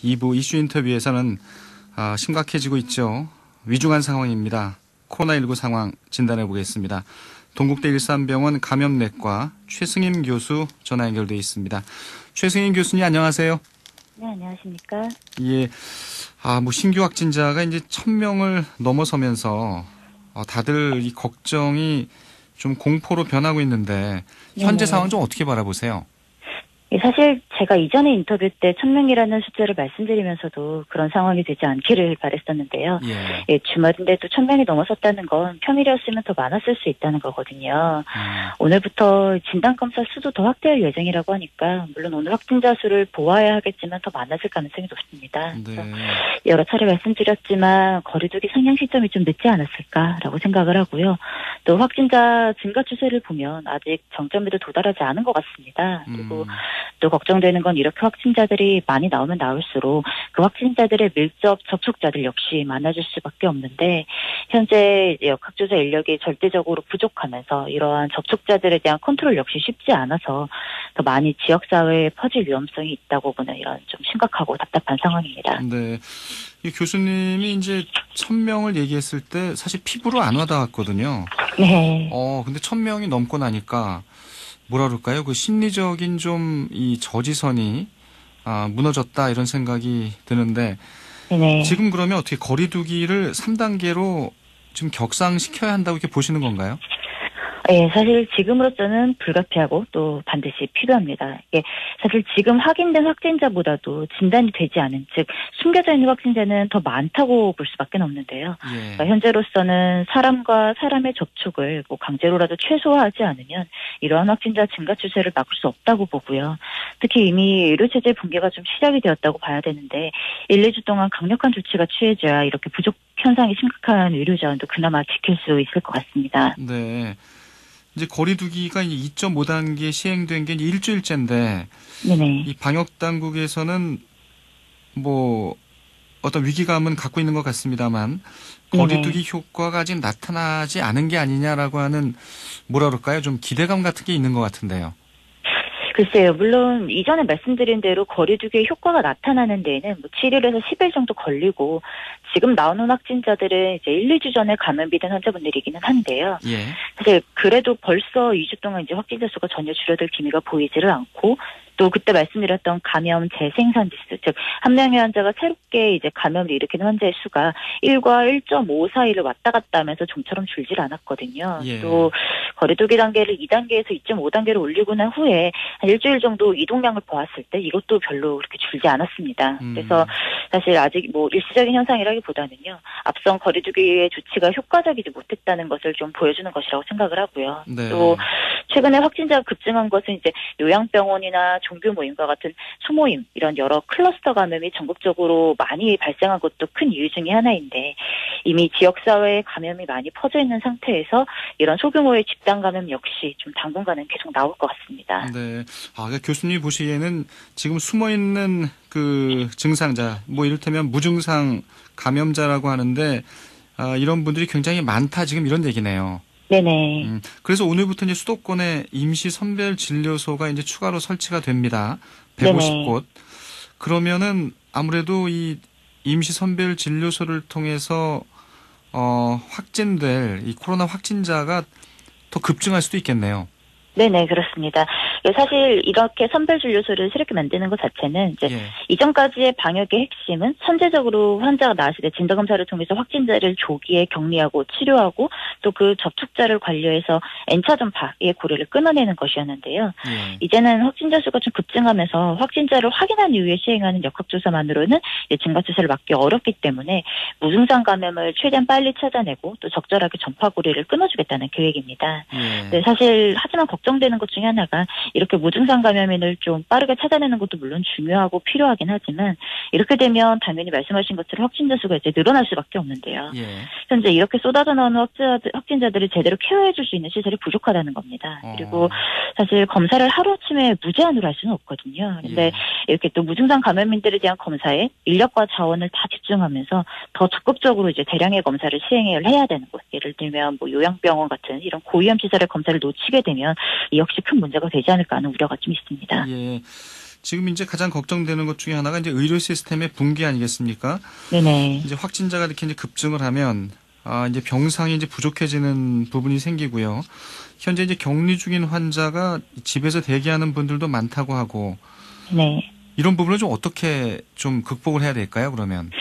2부 이슈 인터뷰에서는 심각해지고 있죠. 위중한 상황입니다. 코로나19 상황 진단해 보겠습니다. 동국대 일산병원 감염내과 최승임 교수 전화 연결돼 있습니다. 최승임 교수님 안녕하세요. 네, 안녕하십니까. 예, 신규 확진자가 이제 1,000명을 넘어서면서 다들 이 걱정이 좀 공포로 변하고 있는데 현재 상황 좀 어떻게 바라보세요? 사실 제가 이전에 인터뷰 때 1,000명이라는 숫자를 말씀드리면서도 그런 상황이 되지 않기를 바랬었는데요. 주말인데도 1,000명이 넘어섰다는 건 평일이었으면 더 많았을 수 있다는 거거든요. 오늘부터 진단검사 수도 더 확대할 예정이라고 하니까 물론 오늘 확진자 수를 보아야 하겠지만 더 많아질 가능성이 높습니다. 네. 여러 차례 말씀드렸지만 거리두기 상향 시점이 좀 늦지 않았을까라고 생각을 하고요. 또 확진자 증가 추세를 보면 아직 정점에도 도달하지 않은 것 같습니다. 그리고 또 걱정되는 건 이렇게 확진자들이 많이 나오면 나올수록 그 확진자들의 밀접 접촉자들 역시 많아질 수밖에 없는데 현재 역학조사 인력이 절대적으로 부족하면서 이러한 접촉자들에 대한 컨트롤 역시 쉽지 않아서 더 많이 지역사회에 퍼질 위험성이 있다고 보는 이런 좀 심각하고 답답한 상황입니다. 네. 이 교수님이 이제 1,000명을 얘기했을 때 사실 피부로 안 와닿았거든요. 네. 근데 1,000명이 넘고 나니까 뭐라 그럴까요? 그 심리적인 좀 이 저지선이 무너졌다 이런 생각이 드는데 네. 지금 그러면 어떻게 거리두기를 3단계로 지금 격상시켜야 한다고 이렇게 보시는 건가요? 예, 사실 지금으로서는 불가피하고 또 반드시 필요합니다. 이게 사실 지금 확인된 확진자보다도 진단이 되지 않은, 즉 숨겨져 있는 확진자는 더 많다고 볼 수밖에 없는데요. 그러니까 현재로서는 사람과 사람의 접촉을 강제로라도 최소화하지 않으면 이러한 확진자 증가 추세를 막을 수 없다고 보고요. 특히 이미 의료체제 붕괴가 좀 시작이 되었다고 봐야 되는데 1, 2주 동안 강력한 조치가 취해져야 이렇게 부족 현상이 심각한 의료 자원도 그나마 지킬 수 있을 것 같습니다. 네. 이제 거리두기가 2.5단계 시행된 게 일주일째인데, 네네. 이 방역 당국에서는 어떤 위기감은 갖고 있는 것 같습니다만, 거리두기 효과가 아직 나타나지 않은 게 아니냐라고 하는 뭐라 그럴까요? 좀 기대감 같은 게 있는 것 같은데요. 글쎄요. 물론 이전에 말씀드린 대로 거리두기의 효과가 나타나는 데에는 7일에서 10일 정도 걸리고 지금 나오는 확진자들은 이제 1, 2주 전에 감염이 된 환자분들이기는 한데요. 사실 그래도 벌써 2주 동안 이제 확진자 수가 전혀 줄어들 기미가 보이지를 않고 또 그때 말씀드렸던 감염 재생산 지수, 즉 한 명의 환자가 새롭게 이제 감염을 일으키는 환자의 수가 1과 1.5 사이를 왔다 갔다 하면서 좀처럼 줄질 않았거든요. 또 거리두기 단계를 2단계에서 2.5단계로 올리고 난 후에 한 일주일 정도 이동량을 보았을 때 이것도 별로 그렇게 줄지 않았습니다. 그래서 사실 아직 일시적인 현상이라기보다는요. 앞선 거리두기의 조치가 효과적이지 못했다는 것을 좀 보여주는 것이라고 생각을 하고요. 네. 또 최근에 확진자가 급증한 것은 이제 요양병원이나 종교 모임과 같은 소모임 이런 여러 클러스터 감염이 전국적으로 많이 발생한 것도 큰 이유 중에 하나인데 이미 지역사회에 감염이 많이 퍼져 있는 상태에서 이런 소규모의 집단 감염 역시 좀 당분간은 계속 나올 것 같습니다. 네. 그러니까 교수님이 보시기에는 지금 숨어있는 그 증상자, 이를테면 무증상 감염자라고 하는데 이런 분들이 굉장히 많다 지금 이런 얘기네요. 네네. 그래서 오늘부터 이제 수도권에 임시 선별 진료소가 이제 추가로 설치가 됩니다. 150곳. 그러면은 아무래도 이 임시 선별 진료소를 통해서 확진될 이 코로나 확진자가 더 급증할 수도 있겠네요. 네네, 그렇습니다. 사실 이렇게 선별진료소를 새롭게 만드는 것 자체는 이제 이전까지의 방역의 핵심은 선제적으로 환자가 나왔을 때 진단검사를 통해서 확진자를 조기에 격리하고 치료하고 또 그 접촉자를 관리해서 N차 전파의 고리를 끊어내는 것이었는데요. 이제는 확진자 수가 좀 급증하면서 확진자를 확인한 이후에 시행하는 역학조사만으로는 증가 추세를 막기 어렵기 때문에 무증상 감염을 최대한 빨리 찾아내고 또 적절하게 전파 고리를 끊어주겠다는 계획입니다. 네, 사실 하지만 걱정되는 것 중에 하나가 이렇게 무증상 감염인을 좀 빠르게 찾아내는 것도 물론 중요하고 필요하긴 하지만 이렇게 되면 당연히 말씀하신 것처럼 확진자 수가 이제 늘어날 수밖에 없는데요. 현재 이렇게 쏟아져 나오는 확진자들을 제대로 케어해 줄 수 있는 시설이 부족하다는 겁니다. 그리고 사실 검사를 하루아침에 무제한으로 할 수는 없거든요. 그런데 이렇게 또 무증상 감염인들에 대한 검사에 인력과 자원을 다 집중하면서 더 적극적으로 이제 대량의 검사를 시행해야 되는 것. 예를 들면 요양병원 같은 이런 고위험 시설의 검사를 놓치게 되면 이 역시 큰 문제가 되지 않을까 하는 우려가 좀 있습니다. 지금 이제 가장 걱정되는 것 중에 하나가 이제 의료 시스템의 붕괴 아니겠습니까? 네네. 이제 확진자가 이렇게 이제 급증을 하면 이제 병상이 이제 부족해지는 부분이 생기고요. 현재 이제 격리 중인 환자가 집에서 대기하는 분들도 많다고 하고. 네. 이런 부분을 좀 어떻게 좀 극복을 해야 될까요, 그러면?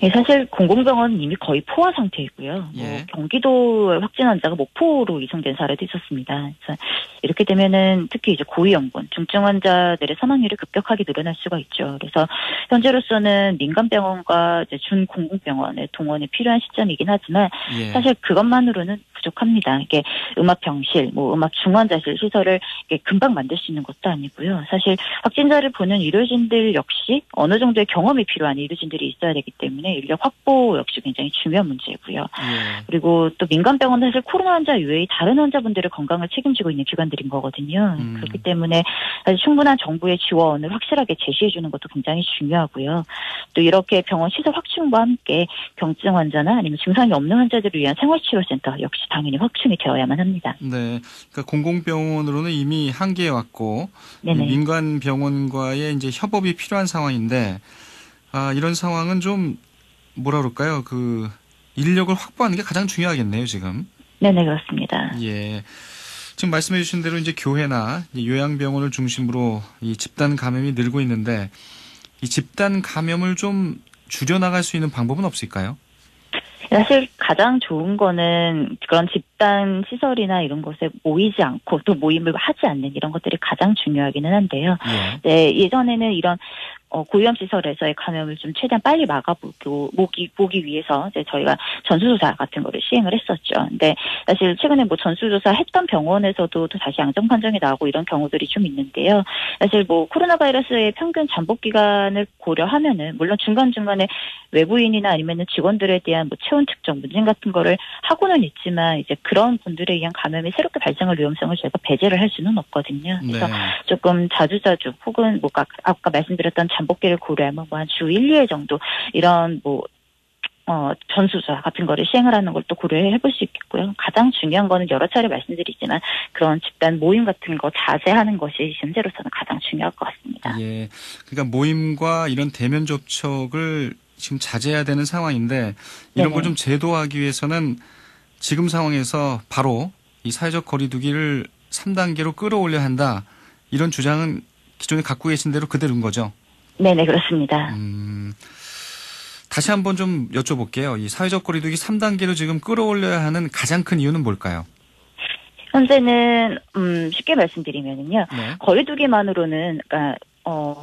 예, 사실 공공병원은 이미 거의 포화 상태이고요. 예. 경기도 확진 환자가 목포로 이송된 사례도 있었습니다. 그래서 이렇게 되면은 특히 이제 고위험군, 중증 환자들의 사망률이 급격하게 늘어날 수가 있죠. 그래서 현재로서는 민간병원과 이제 준공공병원의 동원이 필요한 시점이긴 하지만 예. 사실 그것만으로는 부족합니다. 이게 음압병실, 음압 중환자실 시설을 이게 금방 만들 수 있는 것도 아니고요. 사실 확진자를 보는 의료진들 역시 어느 정도의 경험이 필요한 의료진들이 있어야 되기 때문에 인력 확보 역시 굉장히 중요한 문제고요. 예. 그리고 또 민간병원은 사실 코로나 환자 외의 다른 환자분들의 건강을 책임지고 있는 기관들인 거거든요. 그렇기 때문에 사실 충분한 정부의 지원을 확실하게 제시해 주는 것도 굉장히 중요하고요. 또 이렇게 병원 시설 확충과 함께 경증 환자나 아니면 증상이 없는 환자들을 위한 생활치료센터 역시 당연히 확충이 되어야만 합니다. 네. 그러니까 공공병원으로는 이미 한계에 왔고 민간 병원과의 이제 협업이 필요한 상황인데 이런 상황은 좀 뭐라 그럴까요? 그 인력을 확보하는 게 가장 중요하겠네요, 지금. 네네, 그렇습니다. 예. 지금 말씀해 주신 대로 이제 교회나 요양병원을 중심으로 이 집단 감염이 늘고 있는데 이 집단 감염을 좀 줄여나갈 수 있는 방법은 없을까요? 사실 가장 좋은 거는 그런 집단 시설이나 이런 곳에 모이지 않고 또 모임을 하지 않는 이런 것들이 가장 중요하기는 한데요. 네, 예전에는 이런 고위험 시설에서의 감염을 좀 최대한 빨리 보기 위해서 이제 저희가 전수조사 같은 거를 시행을 했었죠. 근데 사실 최근에 전수조사 했던 병원에서도 또 다시 양성 판정이 나오고 이런 경우들이 좀 있는데요. 사실 코로나 바이러스의 평균 잠복 기간을 고려하면은 물론 중간중간에 외부인이나 아니면은 직원들에 대한 체온 측정 문진 같은 거를 하고는 있지만 이제 그런 분들에 의한 감염이 새롭게 발생할 위험성을 저희가 배제를 할 수는 없거든요. 그래서 조금 자주자주 혹은 아까 말씀드렸던 잠복기를 고려하면 한 주 1, 2회 정도 이런 전수조사 같은 거를 시행을 하는 걸 또 고려해 볼 수 있겠고요. 가장 중요한 거는 여러 차례 말씀드리지만 그런 집단 모임 같은 거 자제하는 것이 현재로서는 가장 중요할 것 같습니다. 예. 그러니까 모임과 이런 대면 접촉을 지금 자제해야 되는 상황인데 이런 걸 좀 제도화하기 위해서는 지금 상황에서 바로 이 사회적 거리두기를 3단계로 끌어올려야 한다. 이런 주장은 기존에 갖고 계신 대로 그대로인 거죠? 네네, 그렇습니다. 다시 한번 좀 여쭤볼게요. 이 사회적 거리두기 3단계로 지금 끌어올려야 하는 가장 큰 이유는 뭘까요? 현재는 쉽게 말씀드리면은요. 거리두기만으로는 그러니까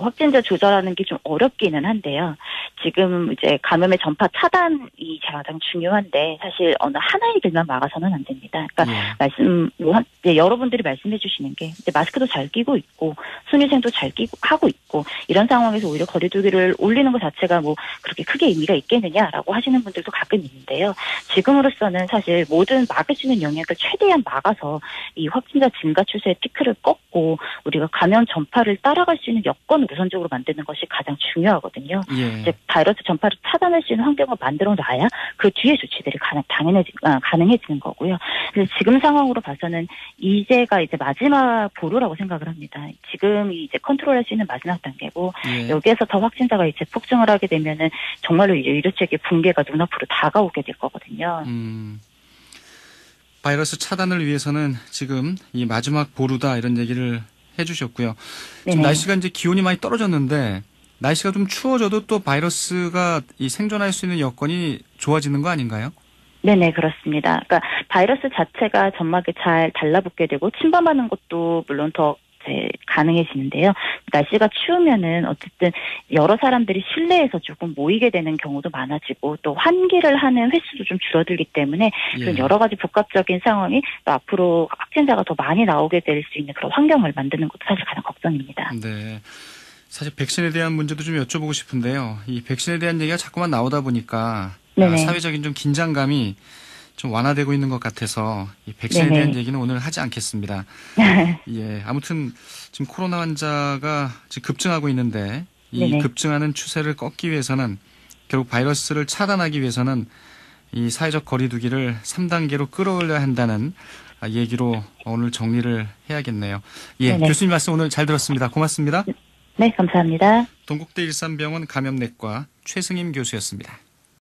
확진자 조절하는 게 좀 어렵기는 한데요. 지금 이제 감염의 전파 차단이 가장 중요한데 사실 어느 하나의들만 막아서는 안 됩니다. 그러니까 여러분들이 말씀해 주시는 게 이제 마스크도 잘 끼고 있고 손위생도 잘 하고 있고 이런 상황에서 오히려 거리두기를 올리는 것 자체가 그렇게 크게 의미가 있겠느냐라고 하시는 분들도 가끔 있는데요. 지금으로서는 사실 모든 막을 수 있는 영역을 최대한 막아서 이 확진자 증가 추세의 피크를 꺾고 우리가 감염 전파를 따라갈 수 있는 여건을 우선적으로 만드는 것이 가장 중요하거든요. 즉 바이러스 전파를 차단할 수 있는 환경을 만들어 놔야 그 뒤에 조치들이 가능해지는 거고요. 그래서 지금 상황으로 봐서는 이제가 이제 마지막 보루라고 생각을 합니다. 지금이 이제 컨트롤할 수 있는 마지막 단계고 여기에서 더 확진자가 이제 폭증을 하게 되면은 정말로 이제 의료체계 붕괴가 눈앞으로 다가오게 될 거거든요. 바이러스 차단을 위해서는 지금 이 마지막 보루다 이런 얘기를 해주셨고요. 지금 날씨가 이제 기온이 많이 떨어졌는데 날씨가 좀 추워져도 또 바이러스가 생존할 수 있는 여건이 좋아지는 거 아닌가요? 네네, 그렇습니다. 그러니까 바이러스 자체가 점막에 잘 달라붙게 되고 침범하는 것도 물론 더 가능해지는데요. 날씨가 추우면은 어쨌든 여러 사람들이 실내에서 조금 모이게 되는 경우도 많아지고 또 환기를 하는 횟수도 좀 줄어들기 때문에 그런 여러 가지 복합적인 상황이 또 앞으로 확진자가 더 많이 나오게 될 수 있는 그런 환경을 만드는 것도 사실 가장 걱정입니다. 네. 사실 백신에 대한 문제도 좀 여쭤보고 싶은데요. 이 백신에 대한 얘기가 자꾸만 나오다 보니까 사회적인 좀 긴장감이 좀 완화되고 있는 것 같아서 이 백신에 대한 얘기는 오늘 하지 않겠습니다. 예, 아무튼 지금 코로나 환자가 지금 급증하고 있는데 이 급증하는 추세를 꺾기 위해서는 결국 바이러스를 차단하기 위해서는 이 사회적 거리두기를 3단계로 끌어올려야 한다는 얘기로 오늘 정리를 해야겠네요. 예, 교수님 말씀 오늘 잘 들었습니다. 고맙습니다. 네, 감사합니다. 동국대 일산병원 감염내과 최승임 교수였습니다.